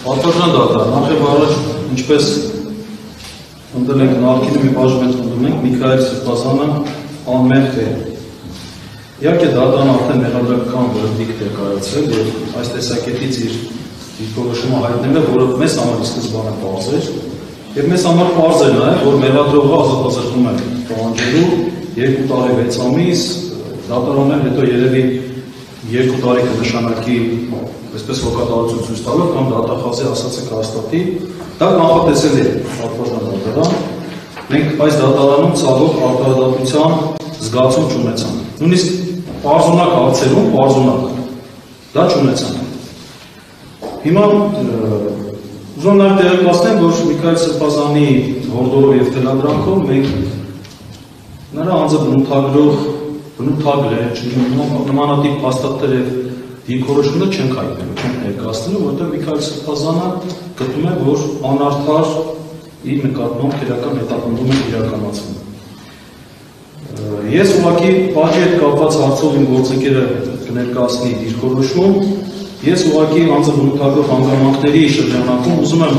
Արտադրան դատարան, նախև առաջ, ինչպես ընդել ենք նախկինում մի բաժում հետ ընդում ենք, Միքայել Սրբազանը անմեղք է։ Իհարկե դատարանը արդեն մեղադրական վերդիկտ է կայացրել եւ այս տեսակետից իր դիրքորոշումը հայտնել է, որը մեզ համար սկզբանե պարզ էր, եւ մեզ համար պարզ է նաեւ, որ մեղադրողը ազատազրկում է պահանջելու 2 տարի 6 ամիս, դատարաններ հետո երևի 2 տարի կնշանակի այսպես հոգատարություն ցույց տալով կամ դատախազի ասածը կհաստատի, դա կանխատեսել է արտադրական դատարան։ Մենք այս դատարանում ցավոք արտադրության զգացում չունեցանք։ Նույնիսկ պարզունակ հարցերում պարզունակ դա չունեցանք։ Հիմա ուզում նաև տեղեկացնեմ, որ Միքայել Սրբազանի հորդորով եւ թելադրանքով մենք նրա անձը բնութագրեր, նմանատիպ փաստաթղթեր եւ դիրքորոշումներ չենք հայտնել, չենք ներկայացնելու, որտեղ Միքայել Սրբազանը գտնում է, որ անարդար իր նկատմամբ քրեական հետապնդում է իրականացվում։ Ես ուղղակի պատժի հետ կապված հարցով իմ գործընկերը կներկայացնի դիրքորոշում, ես ուղղակի անձը բնութագրող հանգամանքների շրջանակում ուզում եմ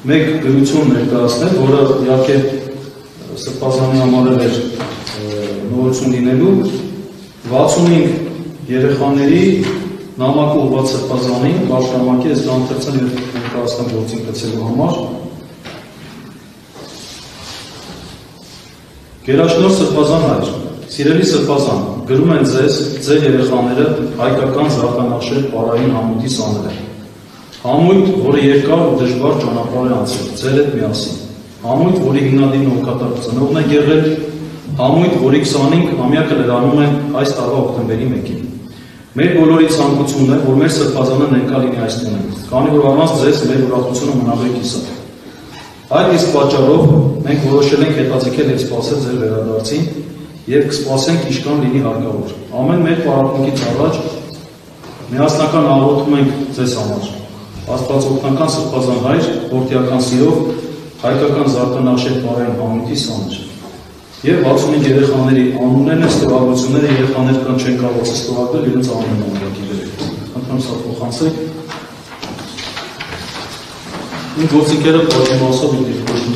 մեկ գրություն ներկայացնել, որը իհարկե Սրբազանի համար էր նորություն լինելու 65 երեխաների նամակը ուղղված Սրբազանին, կարճնամակի ես դանդրցեմ եւ ներկայացնեմ գործին գծելու համար։ Գերաշնորհ Սրբազան հայր, սիրելի Սրբազան, գրում են ձեզ, ձեր երեխաները հայկական զարդանախշեր պարային համույթի սանել են։ Համույթ, որը երկար ու դժվար ճանապարհ է անցել, ձեր հետ միասին։ Համույթ, որի հիմնադիրն ու կատարածնողն է եղել, համույթ, որի 25 ամյակը լրանում է այս տարվա հոկտեմբերի 1-ին։ Մեր բոլորի ցանկությունն է, որ մեր Սրբազանը ներկա լինի այս տունը, քանի որ առանց ձեզ մեր ուրախությունը մնալու է կիսատ։ Այդ իսկ պատճառով մենք որոշել ենք հետաձգել եւ սպասել ձեր վերադարձին եւ կսպասենք ինչքան լինի հարկավոր։ Ամեն մեր պարապմունքից առաջ միասնական աղոթում ենք ձեզ համար։ Աստվածօգնական Սրբազան հայր, որդիական սիրով հայկական զարդանախշեր պարային համույթի սաներ։ Եվ 65 երեխաների անուններն են, ստորագրությունները երեխաներ կան չեն կարող ստորագրել իրենց անունն ամրակիվերել։ Խնդրում սա փոխանցեք։ Իմ գործընկերը պատմասով իր դիրքորոշում